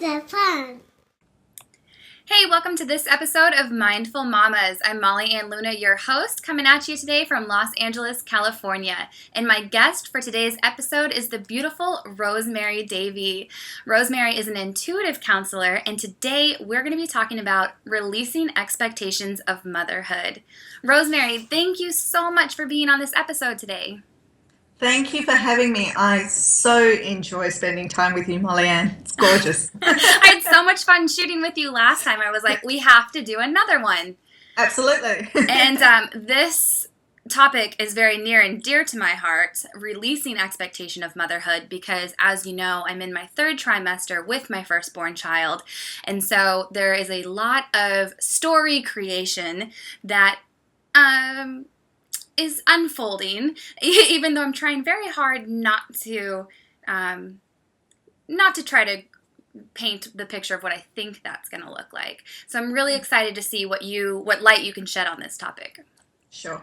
the fun. Hey, welcome to this episode of Mindful Mamas. I'm Molly Ann Luna, your host, coming at you today from Los Angeles, California. And my guest for today's episode is the beautiful Rosemary Davey. Rosemary is an intuitive counselor, and today we're going to be talking about releasing expectations of motherhood. Rosemary, thank you so much for being on this episode today. Thank you for having me. I so enjoy spending time with you, Molly Ann. It's gorgeous. I had so much fun shooting with you last time. I was like, we have to do another one. Absolutely. And this topic is very near and dear to my heart, releasing expectation of motherhood, because as you know, I'm in my third trimester with my firstborn child. And so there is a lot of story creation that is unfolding, even though I'm trying very hard not to try to paint the picture of what I think that's going to look like. So I'm really excited to see what light you can shed on this topic. Sure.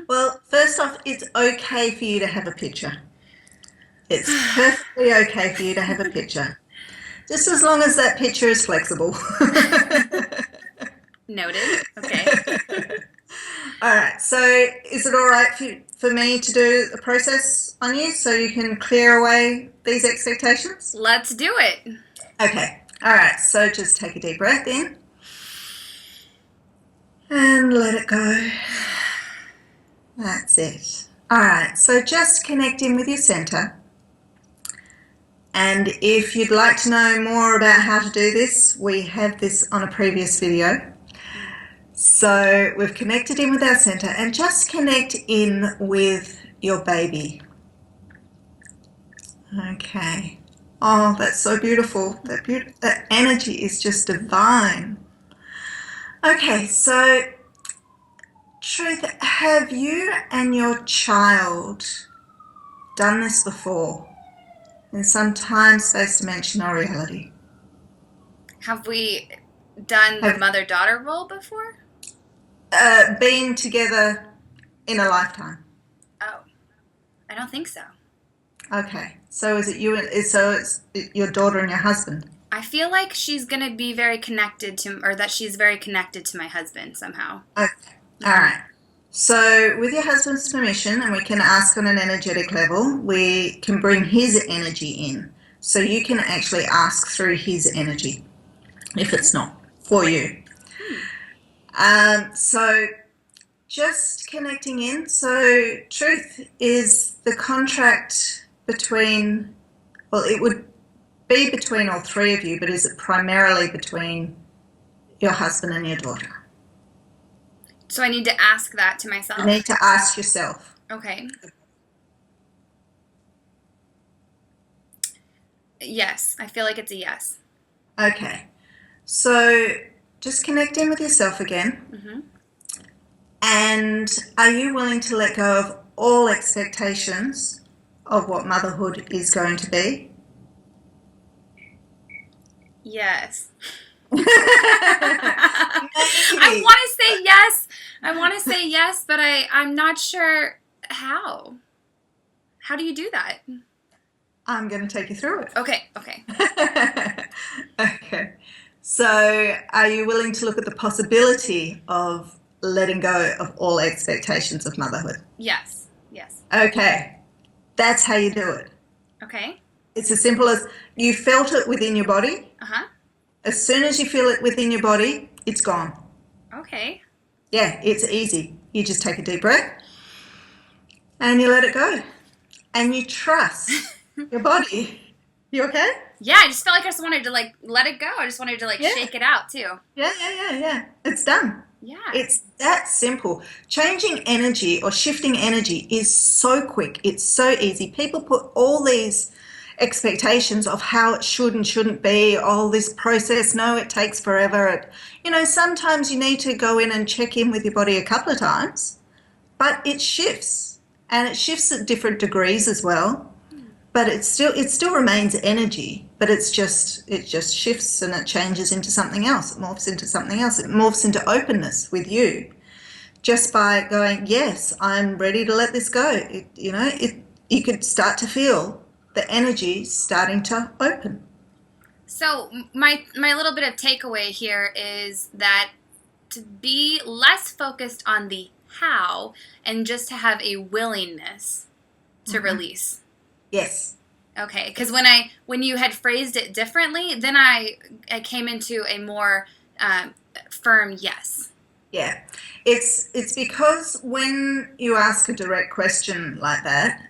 Well, first off, it's okay for you to have a picture. It's perfectly okay for you to have a picture, just as long as that picture is flexible. Noted. Okay. All right, so is it all right for me to do a process on you so you can clear away these expectations? Let's do it. Okay, all right, so just take a deep breath in and let it go. That's it. All right, so just connect in with your center. And if you'd like to know more about how to do this, we have this on a previous video. So we've connected in with our center, and just connect in with your baby. Okay. Oh, that's so beautiful. That energy is just divine. Okay, so Truth, have you and your child done this before in some time, space, dimension, or reality? Have we done the mother-daughter role before? Been together in a lifetime. Oh, I don't think so. Okay, so is it you? So it's your daughter and your husband. I feel like she's gonna be very connected to, or that she's very connected to my husband somehow. Okay, all right. So with your husband's permission, and we can ask on an energetic level, we can bring his energy in. So you can actually ask through his energy, if it's not for you. So just connecting in. So truth is the contract between, well, it would be between all three of you, but is it primarily between your husband and your daughter? So I need to ask that to myself? You need to ask yourself. Okay. Yes, I feel like it's a yes. Okay. So just connect in with yourself again. Mm-hmm. And are you willing to let go of all expectations of what motherhood is going to be? Yes. I want to say yes. But I'm not sure how. How do you do that? I'm going to take you through it. Okay. Okay. So are you willing to look at the possibility of letting go of all expectations of motherhood? Yes. Okay. That's how you do it. Okay. It's as simple as you felt it within your body. Uh-huh. As soon as you feel it within your body, it's gone. Okay. Yeah, it's easy. You just take a deep breath and you let it go. And you trust your body. You okay? Yeah, I just felt like I just wanted to let it go. I just wanted to shake it out too. Yeah. It's done. Yeah. It's that simple. Changing energy or shifting energy is so quick. It's so easy. People put all these expectations of how it should and shouldn't be, all this process. No, it takes forever. Sometimes you need to go in and check in with your body a couple of times, but it shifts, and it shifts at different degrees as well. But it still remains energy, but it just shifts and it changes into something else. It morphs into something else. It morphs into openness with you, just by going, yes, I'm ready to let this go. You could start to feel the energy starting to open. So my little bit of takeaway here is that to be less focused on the how and just to have a willingness to release. Yes. Okay, because when you had phrased it differently, then I came into a more firm yes. Yeah. It's because when you ask a direct question like that,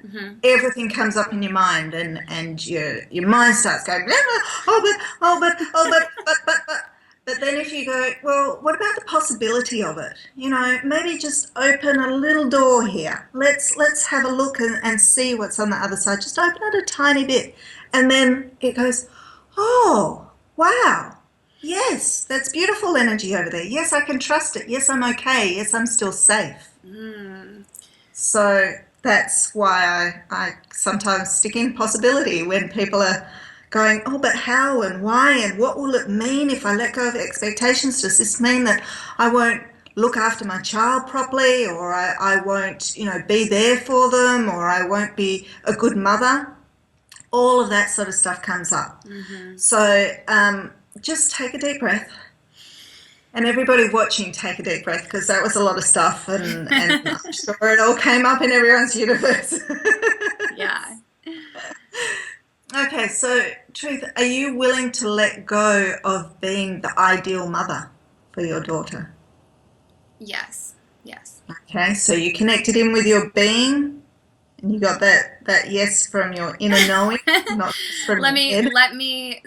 everything comes up in your mind, and your mind starts going, blah, blah, but then if you go, well, what about the possibility of it? Maybe just open a little door here. Let's have a look and see what's on the other side. Just open it a tiny bit. And then it goes, oh, wow. Yes, that's beautiful energy over there. Yes, I can trust it. Yes, I'm okay. Yes, I'm still safe. So that's why I sometimes stick in possibility when people are going, oh, but how and why and what will it mean if I let go of expectations? Does this mean that I won't look after my child properly, or I won't, be there for them, or I won't be a good mother? All of that sort of stuff comes up. So just take a deep breath. And everybody watching, take a deep breath, because that was a lot of stuff, and I'm sure it all came up in everyone's universe. Yeah. Okay, so Truth, are you willing to let go of being the ideal mother for your daughter? Yes. Okay, so you connected in with your being, and you got that yes from your inner knowing, not from your head.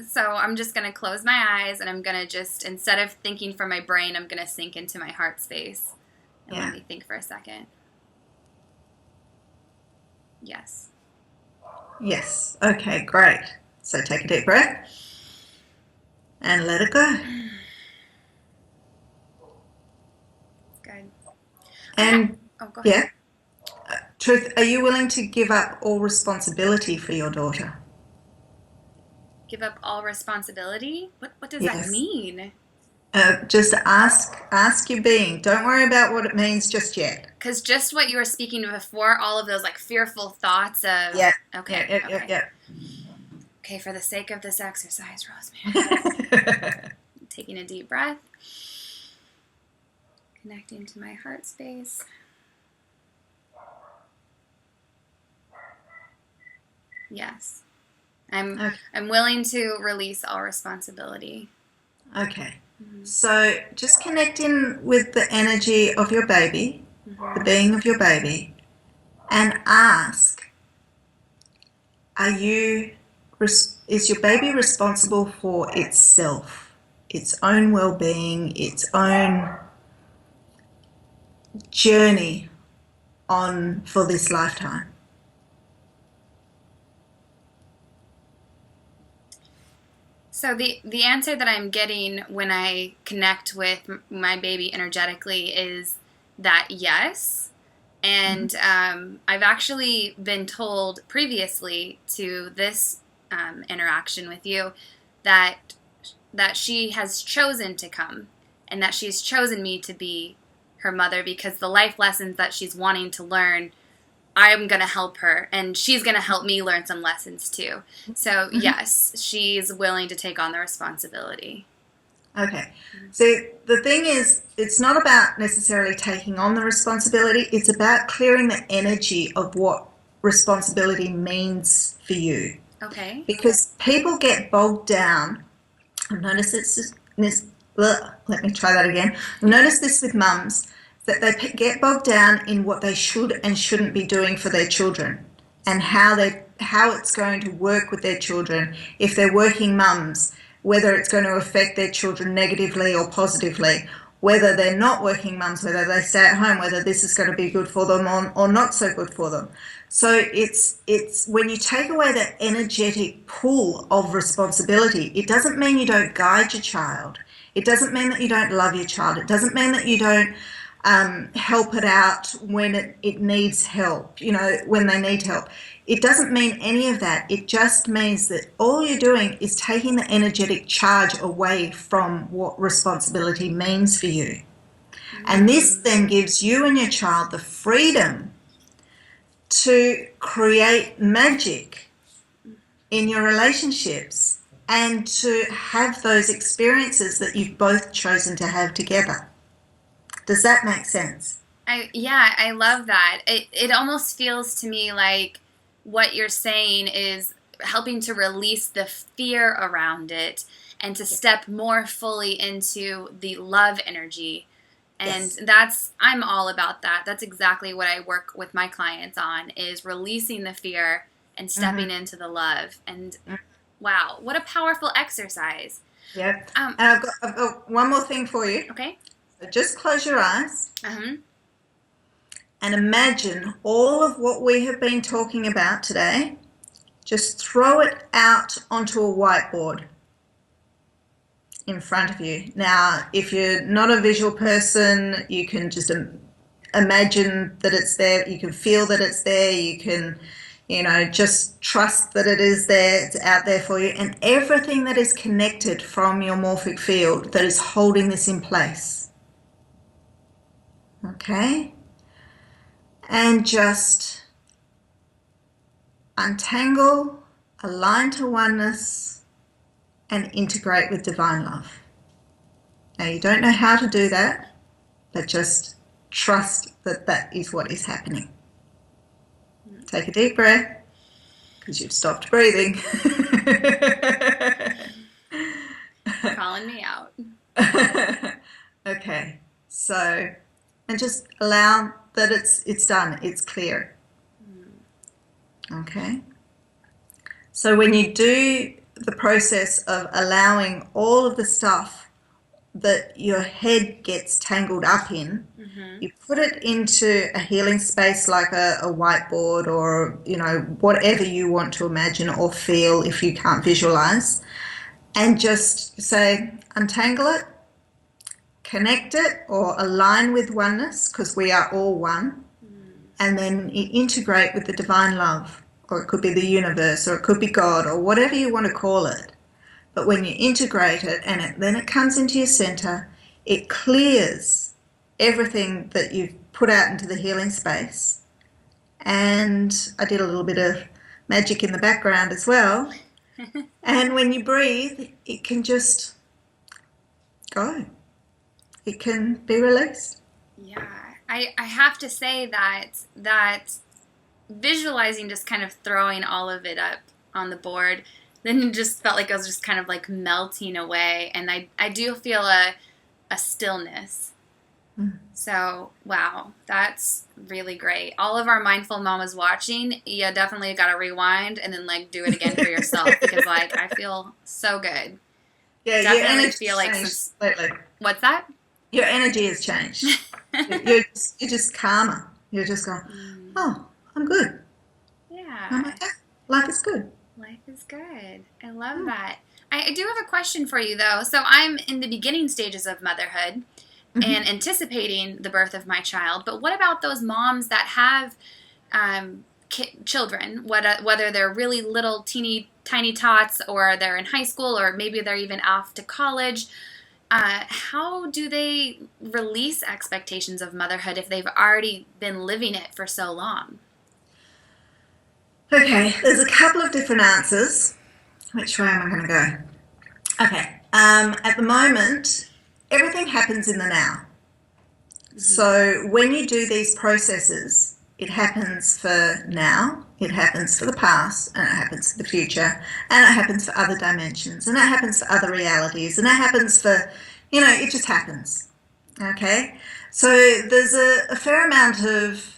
So I'm just going to close my eyes, and I'm going to just, instead of thinking from my brain, I'm going to sink into my heart space. And let me think for a second. Yes. Yes. Okay, great. So take a deep breath and let it go. Good. And go ahead. Truth, are you willing to give up all responsibility for your daughter? Give up all responsibility? What does that mean? Just ask your being. Don't worry about what it means just yet. Because just what you were speaking before, all of those like fearful thoughts of... Yeah. Okay. Yeah. Okay, for the sake of this exercise, Rosemary. Taking a deep breath. Connecting to my heart space. Yes. I'm willing to release all responsibility. Okay. So just connect in with the energy of your baby, the being of your baby, and ask, is your baby responsible for itself, its own well-being, its own journey for this lifetime? So the answer that I'm getting when I connect with my baby energetically is that yes. And I've actually been told previously to this interaction with you that she has chosen to come, and that she's chosen me to be her mother, because the life lessons that she's wanting to learn, I'm going to help her, and she's going to help me learn some lessons too. So, yes, she's willing to take on the responsibility. Okay. So the thing is, it's not about necessarily taking on the responsibility. It's about clearing the energy of what responsibility means for you. Okay. Because people get bogged down. I've noticed let me try that again. I've noticed this with mums, that they get bogged down in what they should and shouldn't be doing for their children, and how it's going to work with their children if they're working mums, whether it's going to affect their children negatively or positively, whether they're not working mums, whether they stay at home, whether this is going to be good for them or not so good for them. So it's when you take away that energetic pull of responsibility, it doesn't mean you don't guide your child. It doesn't mean that you don't love your child. It doesn't mean that you don't help it out when it needs help, when they need help. It doesn't mean any of that. It just means that all you're doing is taking the energetic charge away from what responsibility means for you. And this then gives you and your child the freedom to create magic in your relationships and to have those experiences that you've both chosen to have together. Does that make sense? I love that. It almost feels to me like what you're saying is helping to release the fear around it and to step more fully into the love energy. And I'm all about that. That's exactly what I work with my clients on, is releasing the fear and stepping into the love. And wow, what a powerful exercise. Yep. And I've got one more thing for you. Okay. So just close your eyes. Uh-huh. And imagine all of what we have been talking about today. Just throw it out onto a whiteboard in front of you. Now, if you're not a visual person, you can just imagine that it's there. You can feel that it's there. You can, just trust that it is there. It's out there for you. And everything that is connected from your morphic field that is holding this in place. Okay? And just untangle, align to oneness, and integrate with divine love. Now, you don't know how to do that, but just trust that that is what is happening. Take a deep breath, because you've stopped breathing. Calling me out. Okay, so, and just allow that it's done, it's clear. Okay. So when you do the process of allowing all of the stuff that your head gets tangled up in, you put it into a healing space like a whiteboard or, whatever you want to imagine or feel if you can't visualize, and just say, untangle it, connect it or align with oneness, because we are all one, and then integrate with the divine love. Or it could be the universe, or it could be God, or whatever you want to call it. But when you integrate it and then it comes into your center, it clears everything that you've put out into the healing space. And I did a little bit of magic in the background as well. And when you breathe, it can just go. It can be released. Yeah, I have to say that visualizing just kind of throwing all of it up on the board, then it just felt like I was just kind of like melting away, and I do feel a stillness. So, wow, that's really great. All of our mindful mamas watching, you definitely got to rewind and then like do it again for yourself, because like I feel so good. Yeah, definitely feel like what's that? Your energy has changed. you're just calmer. You're just going, oh, I'm good. Yeah. I'm okay. Life is good. Life is good. I love that. I do have a question for you, though. So I'm in the beginning stages of motherhood and anticipating the birth of my child. But what about those moms that have children, whether they're really little, teeny, tiny tots, or they're in high school, or maybe they're even off to college? How do they release expectations of motherhood if they've already been living it for so long? Okay, there's a couple of different answers. Which way am I going to go? Okay, at the moment, everything happens in the now. So when you do these processes, it happens for now, it happens for the past, and it happens for the future, and it happens for other dimensions, and it happens for other realities, and it happens for, it just happens. Okay? So there's a fair amount of,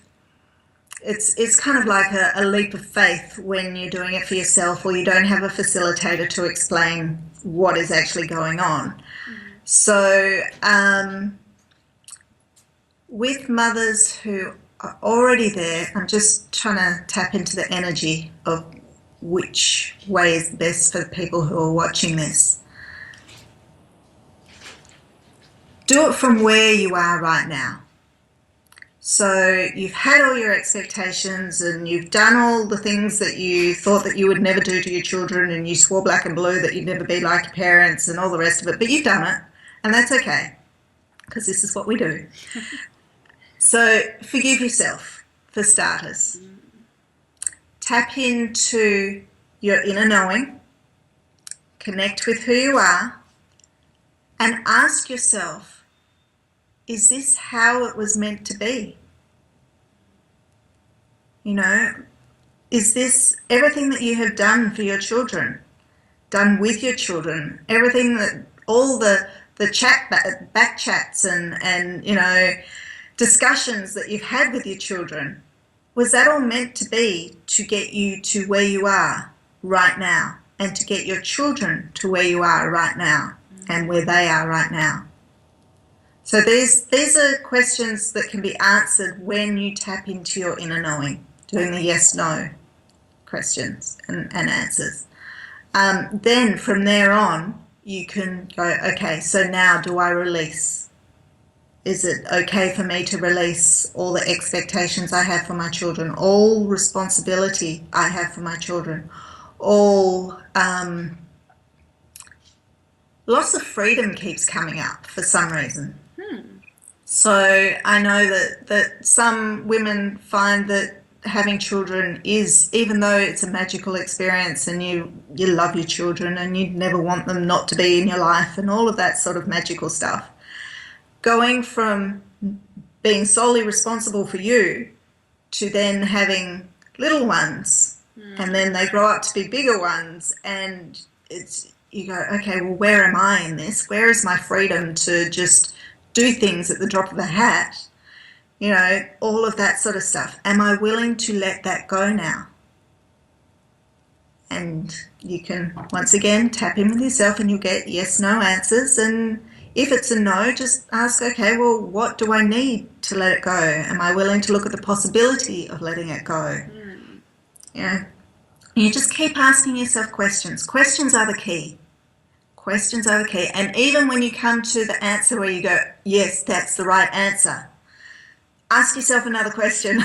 it's kind of like a leap of faith when you're doing it for yourself, or you don't have a facilitator to explain what is actually going on. So with mothers who are already there, I'm just trying to tap into the energy of which way is best for the people who are watching this. Do it from where you are right now. So you've had all your expectations and you've done all the things that you thought that you would never do to your children, and you swore black and blue that you'd never be like your parents and all the rest of it, but you've done it, and that's okay, because this is what we do. So forgive yourself, for starters. Tap into your inner knowing. connect with who you are, and ask yourself, is this how it was meant to be? You know, is this everything that you have done for your children, done with your children, everything that, all the back chats and, you know, discussions that you've had with your children, was that all meant to be to get you to where you are right now and to get your children to where you are right now and where they are right now? So these are questions that can be answered when you tap into your inner knowing, doing the yes-no questions and answers. Then from there on, you can go, okay, so now do I release? Is it okay for me to release all the expectations I have for my children, all responsibility I have for my children, all loss of freedom keeps coming up for some reason. So I know that some women find that having children is, even though it's a magical experience and you love your children and you never want them not to be in your life and all of that sort of magical stuff, going from being solely responsible for you to then having little ones and then they grow up to be bigger ones, and it's, you go, okay, well, where am I in this? Where is my freedom to just do things at the drop of a hat? You know, all of that sort of stuff. Am I willing to let that go now? And you can, once again, tap in with yourself and you'll get yes, no answers. And if it's a no, just ask, okay, well, what do I need to let it go? Am I willing to look at the possibility of letting it go? You know, you just keep asking yourself questions. Questions are the key. Questions are the key. And even when you come to the answer where you go, yes, that's the right answer, ask yourself another question,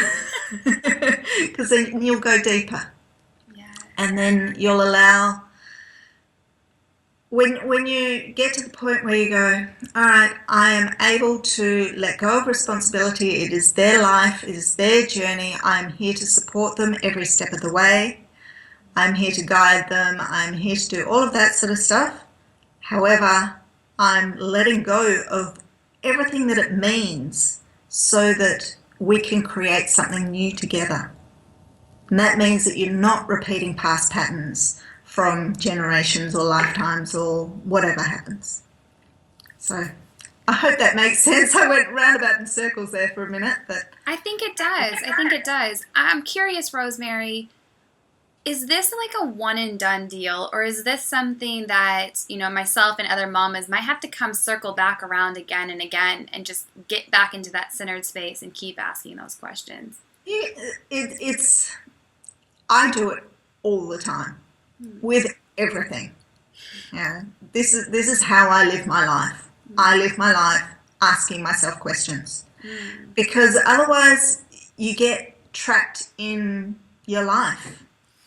because then you'll go deeper. Yeah. And then you'll allow, when you get to the point where you go, all right, I am able to let go of responsibility. It is their life. It is their journey. I'm here to support them every step of the way. I'm here to guide them. I'm here to do all of that sort of stuff. However, I'm letting go of everything that it means so that we can create something new together. And that means that you're not repeating past patterns from generations or lifetimes or whatever happens. So I hope that makes sense. I went roundabout in circles there for a minute, but I think it does. I think it does. I'm curious, Rosemary, is this like a one and done deal, or is this something that, you know, myself and other mamas might have to come circle back around again and again and just get back into that centered space and keep asking those questions? I do it all the time with everything. Yeah, this is how I live my life. I live my life asking myself questions, because otherwise you get trapped in your life,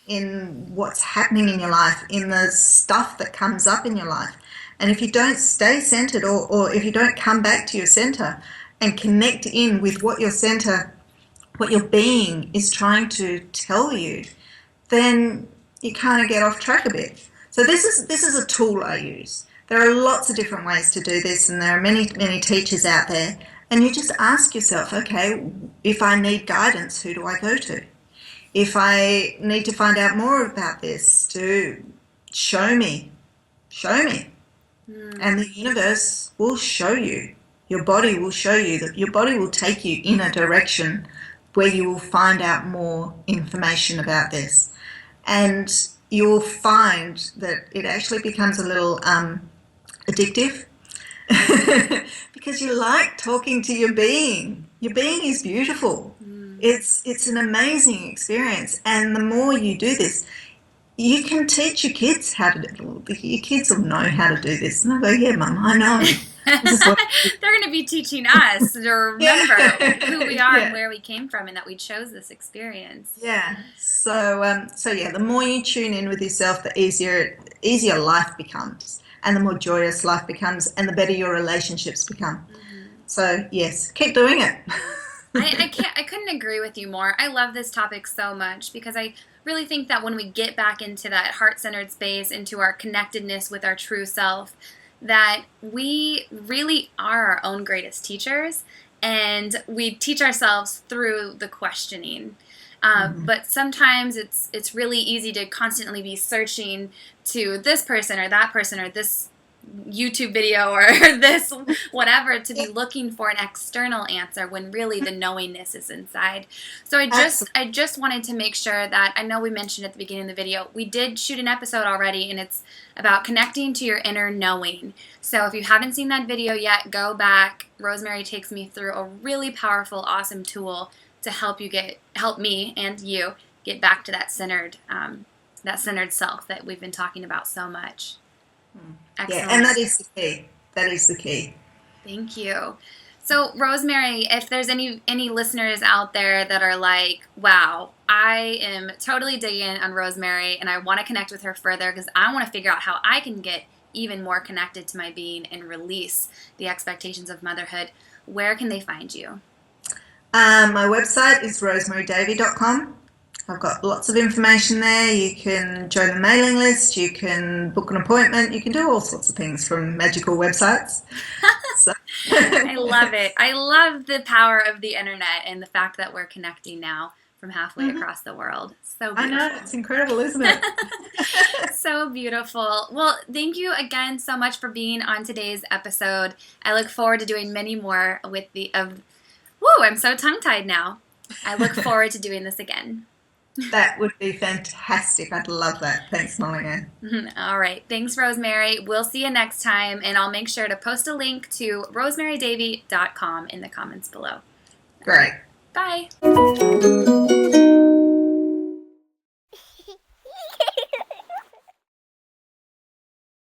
in what's happening in your life, in the stuff that comes up in your life. And if you don't stay centered, or if you don't come back to your center and connect in with what your center, what your being is trying to tell you, then you kind of get off track a bit. So this is a tool I use. There are lots of different ways to do this, and there are many teachers out there. And you just ask yourself, okay, if I need guidance, who do I go to? If I need to find out more about this, to show me. And the universe will show you. Your body will show you. That your body will take you in a direction where you will find out more information about this. And you will find that it actually becomes a little addictive because you like talking to your being. Your being is beautiful. It's an amazing experience, and the more you do this, you can teach your kids how to do it. Your kids will know how to do this. And I go, yeah, Mum, I know. They're going to be teaching us to remember who we are and where we came from, and that we chose this experience. Yeah. So yeah, the more you tune in with yourself, the easier life becomes, and the more joyous life becomes, and the better your relationships become. So yes, keep doing it. I couldn't agree with you more. I love this topic so much because I really think that when we get back into that heart-centered space, into our connectedness with our true self, that we really are our own greatest teachers, and we teach ourselves through the questioning. But sometimes it's really easy to constantly be searching to this person or that person or this YouTube video or this whatever to be looking for an external answer when really the knowingness is inside. So I just wanted to make sure that, I know we mentioned at the beginning of the video, we did shoot an episode already, and it's about connecting to your inner knowing. So if you haven't seen that video yet, go back. Rosemary takes me through a really powerful, awesome tool to help me and you get back to that centered self that we've been talking about so much. Excellent. Yeah, and that is the key. That is the key. Thank you. So, Rosemary, if there's any listeners out there that are like, wow, I am totally digging on Rosemary and I want to connect with her further because I want to figure out how I can get even more connected to my being and release the expectations of motherhood, where can they find you? My website is rosemarydavey.com. I've got lots of information there. You can join the mailing list, you can book an appointment, you can do all sorts of things from magical websites. So. I love it. I love the power of the internet and the fact that we're connecting now from halfway across the world. So beautiful. I know, it's incredible, isn't it? So beautiful. Well, thank you again so much for being on today's episode. I look forward to doing many more with I'm so tongue-tied now. I look forward to doing this again. That would be fantastic. I'd love that. Thanks, Molly Ann. All right. Thanks, Rosemary. We'll see you next time, and I'll make sure to post a link to rosemarydavey.com in the comments below. Great. Bye.